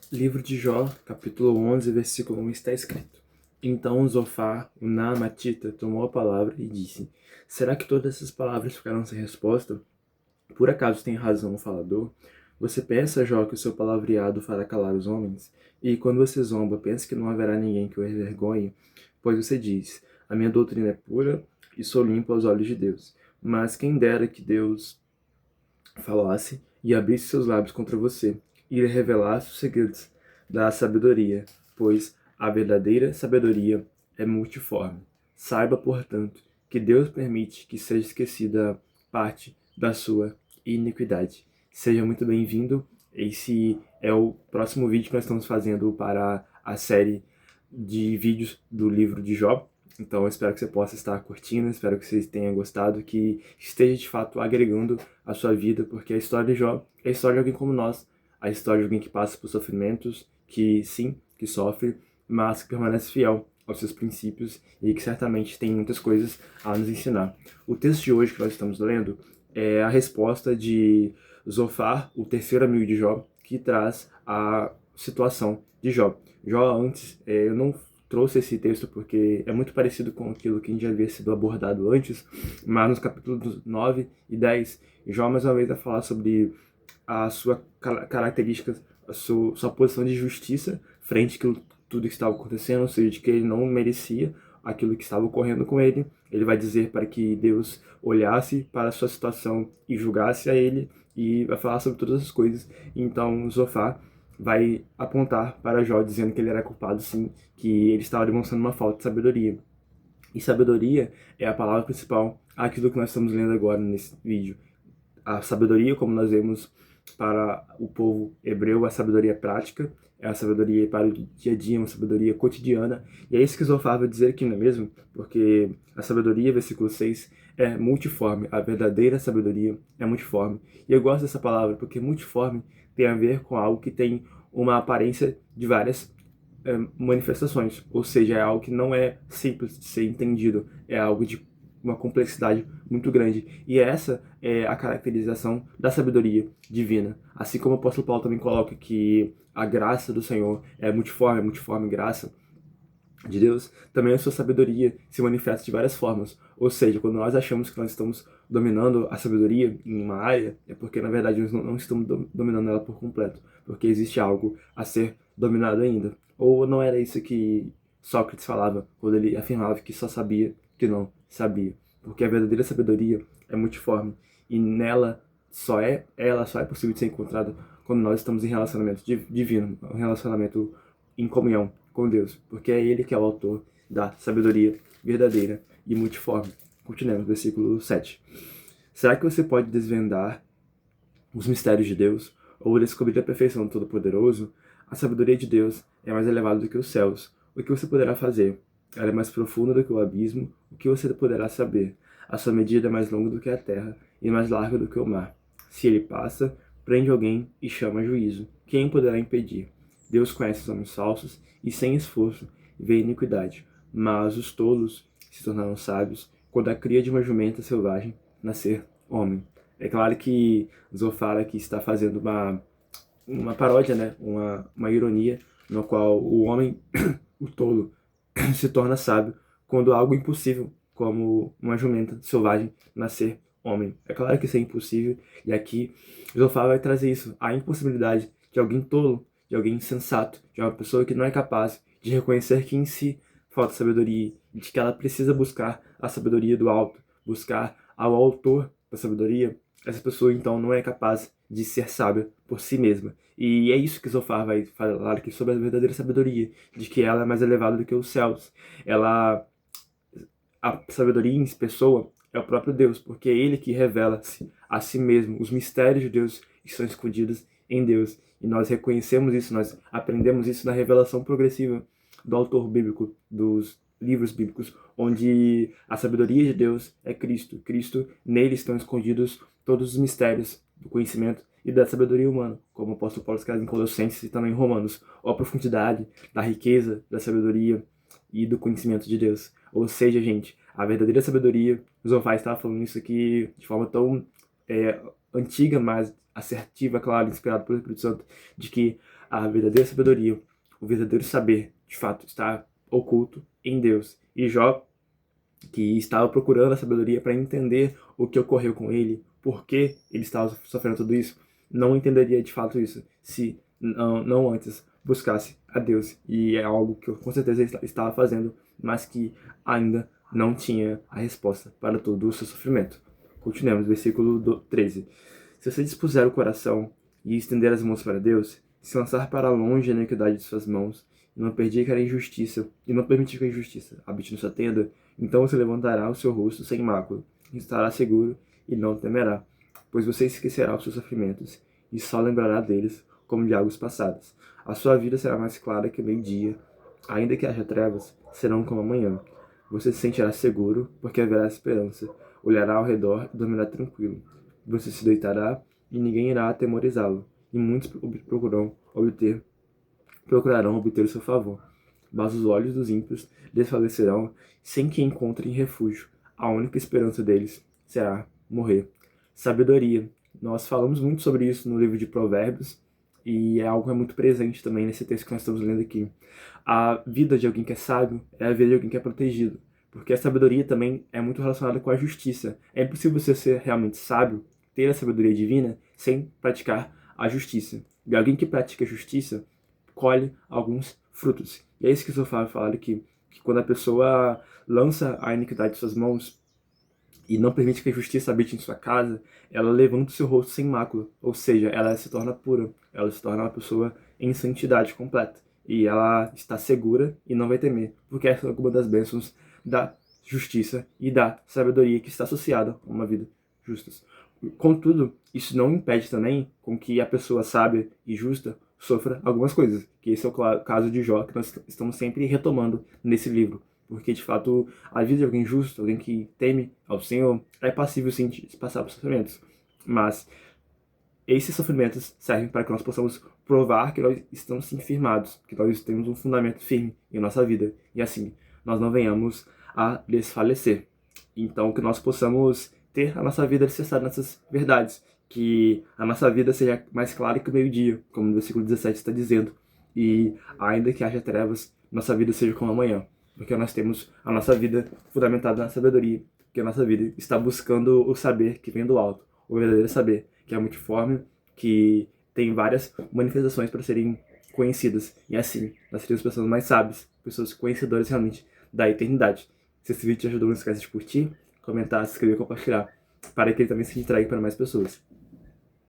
Livro de Jó, capítulo 11, versículo 1, está escrito: Então Zofar, o Naamatita, tomou a palavra e disse: Será que todas essas palavras ficarão sem resposta? Por acaso tem razão o falador? Você pensa, Jó, que o seu palavreado fará calar os homens? E quando você zomba, pensa que não haverá ninguém que o envergonhe? Pois você diz: A minha doutrina é pura e sou limpo aos olhos de Deus. Mas quem dera que Deus falasse e abrisse seus lábios contra você, e lhe revelasse os segredos da sabedoria, pois a verdadeira sabedoria é multiforme. Saiba, portanto, que Deus permite que seja esquecida parte da sua iniquidade. Seja muito bem-vindo. Esse é o próximo vídeo que nós estamos fazendo para a série de vídeos do livro de Jó. Então eu espero que você possa estar curtindo, espero que você tenha gostado, que esteja de fato agregando a sua vida, porque a história de Jó é a história de alguém como nós, a história de alguém que passa por sofrimentos, que sim, que sofre, mas que permanece fiel aos seus princípios e que certamente tem muitas coisas a nos ensinar. O texto de hoje que nós estamos lendo é a resposta de Zofar, o terceiro amigo de Jó, que traz a situação de Jó. Jó antes, eu não trouxe esse texto porque é muito parecido com aquilo que já havia sido abordado antes, mas nos capítulos 9 e 10, Jó mais uma vez vai falar sobre a sua característica, a sua posição de justiça frente a tudo que estava acontecendo, ou seja, de que ele não merecia aquilo que estava ocorrendo com ele. Ele vai dizer para que Deus olhasse para a sua situação e julgasse a ele, e vai falar sobre todas as coisas. Então Zofar vai apontar para Jó, dizendo que ele era culpado sim, que ele estava demonstrando uma falta de sabedoria. E sabedoria é a palavra principal àquilo que nós estamos lendo agora nesse vídeo. A sabedoria, como nós vemos para o povo hebreu, a sabedoria prática, é a sabedoria para o dia a dia, uma sabedoria cotidiana. E é isso que Zofar vai dizer aqui, não é mesmo? Porque a sabedoria, versículo 6, é multiforme. A verdadeira sabedoria é multiforme. E eu gosto dessa palavra porque multiforme tem a ver com algo que tem uma aparência de várias manifestações. Ou seja, é algo que não é simples de ser entendido. É algo de uma complexidade muito grande. E essa é a caracterização da sabedoria divina. Assim como o apóstolo Paulo também coloca que a graça do Senhor é multiforme graça de Deus, também a sua sabedoria se manifesta de várias formas. Ou seja, quando nós achamos que nós estamos dominando a sabedoria em uma área, é porque na verdade nós não estamos dominando ela por completo, porque existe algo a ser dominado ainda. Ou não era isso que Sócrates falava quando ele afirmava que só sabia que não sabia, porque a verdadeira sabedoria é multiforme e nela ela só é possível de ser encontrada quando nós estamos em relacionamento divino, um relacionamento em comunhão com Deus, porque é Ele que é o autor da sabedoria verdadeira e multiforme. Continuemos, versículo 7. Será que você pode desvendar os mistérios de Deus ou descobrir a perfeição do Todo-Poderoso? A sabedoria de Deus é mais elevada do que os céus. O que você poderá fazer? Ela é mais profunda do que o abismo. O que você poderá saber? A sua medida é mais longa do que a terra e mais larga do que o mar. Se ele passa, prende alguém e chama a juízo. Quem poderá impedir? Deus conhece os homens falsos e, sem esforço, vê a iniquidade. Mas os tolos se tornaram sábios quando a cria de uma jumenta selvagem nascer homem. É claro que Zofar aqui está fazendo uma paródia, né? Uma ironia, no qual o homem, o tolo, se torna sábio quando algo impossível, como uma jumenta selvagem, nascer homem. É claro que isso é impossível, e aqui Zofar vai trazer isso, a impossibilidade de alguém tolo, de alguém insensato, de uma pessoa que não é capaz de reconhecer que em si falta sabedoria, de que ela precisa buscar a sabedoria do alto, buscar ao autor da sabedoria. Essa pessoa então não é capaz de ser sábia por si mesma. E é isso que Zofar vai falar aqui sobre a verdadeira sabedoria, de que ela é mais elevada do que os céus. A sabedoria em pessoa é o próprio Deus, porque é Ele que revela-se a si mesmo. Os mistérios de Deus estão escondidos em Deus. E nós reconhecemos isso, nós aprendemos isso na revelação progressiva do autor bíblico, dos livros bíblicos, onde a sabedoria de Deus é Cristo. Cristo, nele estão escondidos todos os mistérios do conhecimento e da sabedoria humana, como o apóstolo Paulo escreve em Colossenses e também em Romanos, ou a profundidade da riqueza, da sabedoria e do conhecimento de Deus. Ou seja, gente, a verdadeira sabedoria, o Zofar estava falando isso aqui de forma tão antiga, mas assertiva, claro, inspirada pelo Espírito Santo, de que A verdadeira sabedoria, o verdadeiro saber, de fato, está oculto em Deus. E Jó, que estava procurando a sabedoria para entender o que ocorreu com ele, por que ele estava sofrendo tudo isso, não entenderia de fato isso se não antes buscasse a Deus. E é algo que eu com certeza estava fazendo, mas que ainda não tinha a resposta para todo o seu sofrimento. Continuemos, versículo 13. Se você dispuser o coração e estender as mãos para Deus, se lançar para longe a iniquidade de suas mãos, e não permitir que a injustiça habite na sua tenda, então você levantará o seu rosto sem mácula, e estará seguro e não temerá, pois você esquecerá os seus sofrimentos, e só lembrará deles como de águas passadas. A sua vida será mais clara que o meio-dia, ainda que haja trevas, serão como amanhã. Você se sentirá seguro, porque haverá esperança, olhará ao redor e dormirá tranquilo. Você se deitará e ninguém irá atemorizá-lo, e muitos procurarão obter o seu favor. Mas os olhos dos ímpios desfalecerão sem que encontrem refúgio. A única esperança deles será morrer. Sabedoria. Nós falamos muito sobre isso no livro de Provérbios, e é algo que é muito presente também nesse texto que nós estamos lendo aqui. A vida de alguém que é sábio é a vida de alguém que é protegido, porque a sabedoria também é muito relacionada com a justiça. É impossível você ser realmente sábio, ter a sabedoria divina, sem praticar a justiça. E alguém que pratica a justiça colhe alguns frutos. E é isso que o Sofá fala aqui, que quando a pessoa lança a iniquidade de suas mãos e não permite que a justiça habite em sua casa, ela levanta o seu rosto sem mácula, ou seja, ela se torna pura, ela se torna uma pessoa em santidade completa. E ela está segura e não vai temer, porque essa é uma das bênçãos da justiça e da sabedoria que está associada a uma vida justa. Contudo, isso não impede também com que a pessoa sábia e justa sofra algumas coisas, que esse é o caso de Jó, que nós estamos sempre retomando nesse livro, porque de fato a vida de alguém justo, alguém que teme ao Senhor, é passível sim de passar por sofrimentos, mas esses sofrimentos servem para que nós possamos provar que nós estamos sim firmados, que nós temos um fundamento firme em nossa vida, e assim nós não venhamos a desfalecer. Então que nós possamos ter a nossa vida alicerçada nessas verdades, que a nossa vida seja mais clara que o meio-dia, como no versículo 17 está dizendo, e ainda que haja trevas, nossa vida seja como amanhã, porque nós temos a nossa vida fundamentada na sabedoria, porque a nossa vida está buscando o saber que vem do alto, o verdadeiro saber, que é multiforme, que tem várias manifestações para serem conhecidas, e assim, nós seremos pessoas mais sábias, pessoas conhecedoras realmente da eternidade. Se esse vídeo te ajudou, não esquece de curtir, comentar, se inscrever e compartilhar, para que ele também se entregue para mais pessoas.